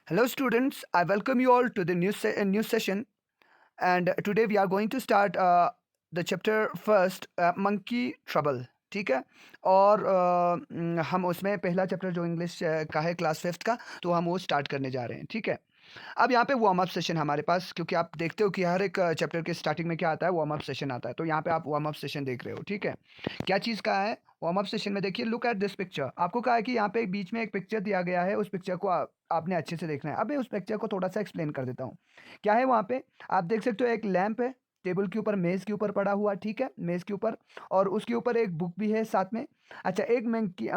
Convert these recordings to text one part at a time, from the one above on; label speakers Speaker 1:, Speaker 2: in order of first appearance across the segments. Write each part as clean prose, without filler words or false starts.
Speaker 1: Hello, students. I welcome you all to the new session. And today we are going to start the chapter first, Monkey Trouble. ठीक है। और हम उसमें पहला chapter जो English का है क्लास फिफ्थ का, तो हम वो स्टार्ट करने जा रहे हैं। ठीक है। अब यहाँ पे वार्म अप सेशन हमारे पास, क्योंकि आप देखते हो कि हर एक चैप्टर के स्टार्टिंग में क्या आता है, वार्म अप सेशन आता है। तो यहाँ पे आप वार्म अप सेशन देख रहे हो। ठीक है। क्या चीज़ का है वार्म अप सेशन में? देखिए, लुक एट दिस पिक्चर। आपको कहा है कि यहाँ पे बीच में एक पिक्चर दिया गया है, उस पिक्चर को आपने अच्छे से देखना है। अब मैं उस पिक्चर को थोड़ा सा एक्सप्लेन कर देता हूँ। क्या है वहाँ पे? आप देख सकते हो एक लैंप है, टेबल के ऊपर, मेज़ के ऊपर पड़ा हुआ। ठीक है, मेज़ के ऊपर, और उसके ऊपर एक बुक भी है साथ में। अच्छा, एक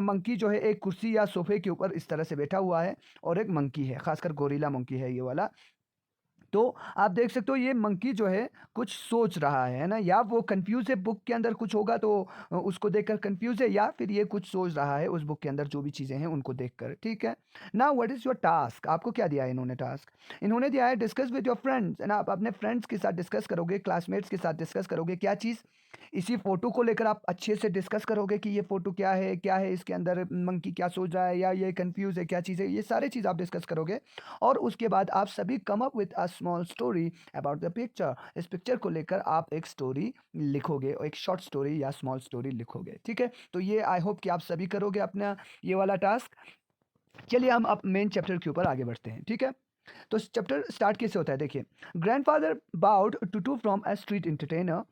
Speaker 1: मंकी जो है एक कुर्सी या सोफे के ऊपर इस तरह से बैठा हुआ है, और एक मंकी है, खासकर गोरिल्ला मंकी है ये वाला। तो आप देख सकते हो ये मंकी जो है कुछ सोच रहा है ना, या वो कंफ्यूज है, बुक के अंदर कुछ होगा तो उसको देखकर कंफ्यूज है, या फिर ये कुछ सोच रहा है उस बुक के अंदर जो भी चीज़ें हैं उनको देखकर। ठीक है। Now what is your task? आपको क्या दिया है इन्होंने टास्क? इन्होंने दिया है डिस्कस विद योर फ्रेंड्स, है ना। आप अपने फ्रेंड्स के साथ डिस्कस करोगे, क्लासमेट्स के साथ डिस्कस करोगे। क्या चीज़? इसी फोटो को लेकर आप अच्छे से डिस्कस करोगे कि ये फोटो क्या है इसके अंदर, मंकी क्या सोच रहा है, या ये कंफ्यूज है, क्या चीज़ है, ये सारी चीज़ आप डिस्कस करोगे। और उसके बाद आप सभी come up with a small story about the picture. इस पिक्चर को लेकर आप एक स्टोरी लिखोगे, और एक शॉर्ट स्टोरी या स्मॉल स्टोरी लिखोगे। ठीक है। तो ये आई होप कि आप सभी करोगे अपना ये वाला टास्क। चलिए हम अब मेन चैप्टर के ऊपर आगे बढ़ते हैं। ठीक है। तो चैप्टर स्टार्ट कैसे होता है, देखिए। Grandfather bought two from a street entertainer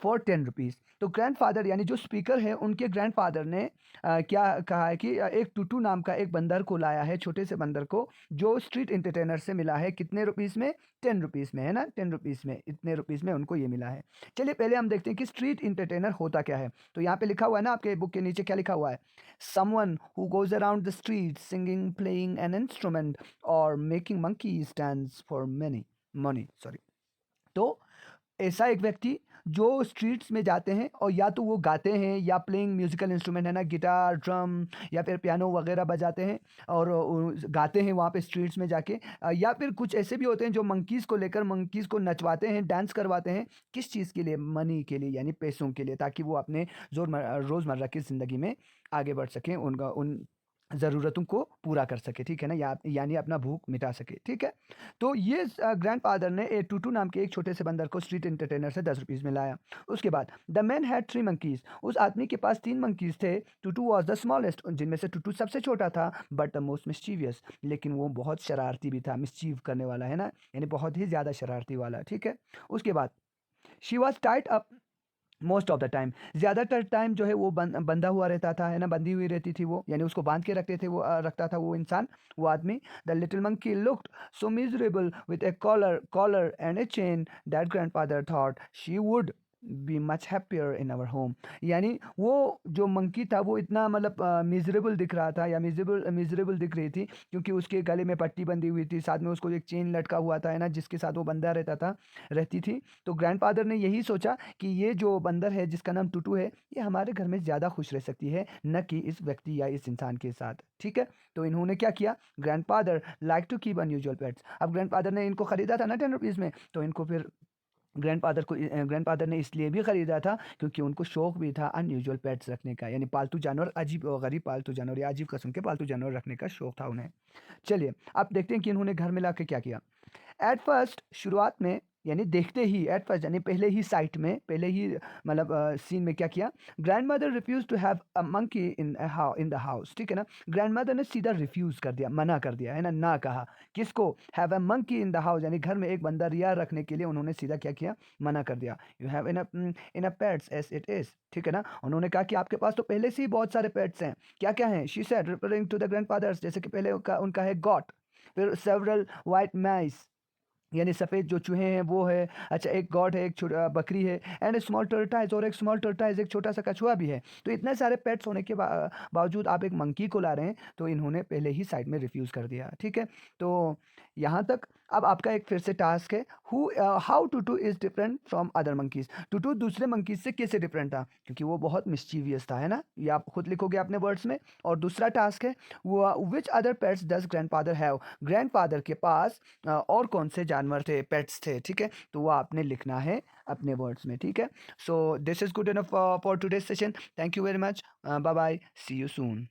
Speaker 1: for 10 rupees. तो ग्रैंडफादर यानी जो स्पीकर है, उनके ग्रैंडफादर ने क्या कहा है कि एक टूटू नाम का एक बंदर को लाया है, छोटे से बंदर को, जो स्ट्रीट एंटरटेनर से मिला है। कितने रुपीज़ में? 10 रुपीज़ में, है ना। 10 रुपीज़ में, इतने रुपीज़ में उनको ये मिला है। चलिए पहले हम देखते हैं कि स्ट्रीट एंटरटेनर होता क्या है। तो यहाँ पे लिखा हुआ है ना, आपके बुक के नीचे क्या लिखा हुआ है? Someone who goes around the streets singing, playing an instrument, or making monkey stands for money, sorry। तो ऐसा एक व्यक्ति जो स्ट्रीट्स में जाते हैं, और या तो वो गाते हैं, या प्लेइंग म्यूजिकल इंस्ट्रूमेंट, है ना, गिटार, ड्रम, या फिर पियानो वगैरह बजाते हैं, और गाते हैं वहाँ पे स्ट्रीट्स में जाके। या फिर कुछ ऐसे भी होते हैं जो मंकीज़ को लेकर मंकीज़ को नचवाते हैं, डांस करवाते हैं। किस चीज़ के लिए? मनी के लिए, यानी पैसों के लिए, ताकि वो अपने रोज़मर्रा की ज़िंदगी में आगे बढ़ सकें, उनका उन ज़रूरतों को पूरा कर सके। ठीक है ना, यानी अपना भूख मिटा सके। ठीक है। तो ये ग्रैंडफादर ने ए टूटू नाम के एक छोटे से बंदर को स्ट्रीट एंटरटेनर से 10 रुपीज़ में लाया। उसके बाद द मैन हैड 3 मंकीज़। उस आदमी के पास 3 मंकीज़ थे। टूटू वॉज द स्मॉलेस्ट, जिनमें से टूटू सबसे छोटा था, बट द मोस्ट मिस्चीवियस, लेकिन वो बहुत शरारती भी था, मिस्चीव करने वाला, है ना, यानी बहुत ही ज़्यादा शरारती वाला। ठीक है। उसके बाद she was tight up most of the time. ज़्यादातर टाइम जो है वो बंधा हुआ रहता था, है ना, बंधी हुई रहती थी वो, यानी उसको बांध के रखते थे वो, रखता था वो इंसान, वो आदमी। The little monkey looked so miserable with a collar and a chain that grandfather thought she would be much happier in our home. यानी वो जो मंकी था वो इतना मतलब मिजरेबल दिख रहा था, या मिजरेबल दिख रही थी, क्योंकि उसके गले में पट्टी बंधी हुई थी, साथ में उसको एक चेन लटका हुआ था, है ना, जिसके साथ वो बंधा रहती थी। तो ग्रैंडफादर ने यही सोचा कि ये जो बंदर है जिसका नाम टूटू है, ये हमारे घर में ज़्यादा खुश रह सकती है, न कि इस व्यक्ति या इस इंसान के साथ। ठीक है। तो इन्होंने क्या किया? Grandfather like to keep unusual pets. अब ग्रैंडफादर ने इनको खरीदा था ना 10 रुपीज़ में, तो इनको फिर ग्रैंडफादर ने इसलिए भी खरीदा था क्योंकि उनको शौक भी था अनयूजुअल पेट्स रखने का, यानी पालतू जानवर, अजीब और गरीब पालतू जानवर, या अजीब किस्म के पालतू जानवर रखने का शौक था उन्हें। चलिए अब देखते हैं कि इन्होंने घर में लाके क्या किया। एट फर्स्ट, शुरुआत में, यानी देखते ही, एट फर्स्ट यानी पहले ही साइट में, पहले ही मतलब सीन में क्या किया? Grandmother refuse to have a monkey in the house. ठीक है ना। ग्रैंड मदर ने सीधा रिफ्यूज कर दिया, मना कर दिया, है ना, ना कहा। किसको? Have a monkey in the house, यानी घर में एक बंदर या रखने के लिए उन्होंने सीधा क्या किया? मना कर दिया। You have in a pets as it is. ठीक है ना। उन्होंने कहा कि आपके पास तो पहले से ही बहुत सारे पेट्स हैं। क्या क्या हैं? She said referring to the grandfathers, जैसे कि पहले उनका है गॉट, फिर सेवरल वाइट माइस, यानी सफ़ेद जो चूहे हैं वो है। अच्छा, एक गॉड है, एक छोटा बकरी है, एंड स्मॉल टर्टाइज, और एक स्मॉल टर्टाइज, एक छोटा सा कछुआ भी है। तो इतने सारे पेट्स होने के बावजूद आप एक मंकी को ला रहे हैं, तो इन्होंने पहले ही साइड में रिफ्यूज़ कर दिया। ठीक है। तो यहाँ तक। अब आपका एक फिर से टास्क है, how Tutu is different from other monkeys. Tutu दूसरे मंकीज़ से कैसे डिफरेंट था? क्योंकि वो बहुत मिस्चीवियस था, है ना। ये आप खुद लिखोगे अपने वर्ड्स में। और दूसरा टास्क है, वो which other pets does grandfather have. Grandfather के पास और कौन से जानवर थे, पेट्स थे। ठीक है। तो वो आपने लिखना है अपने वर्ड्स में। ठीक है। So this is good enough for today session. Thank you very much. Bye bye, see you soon.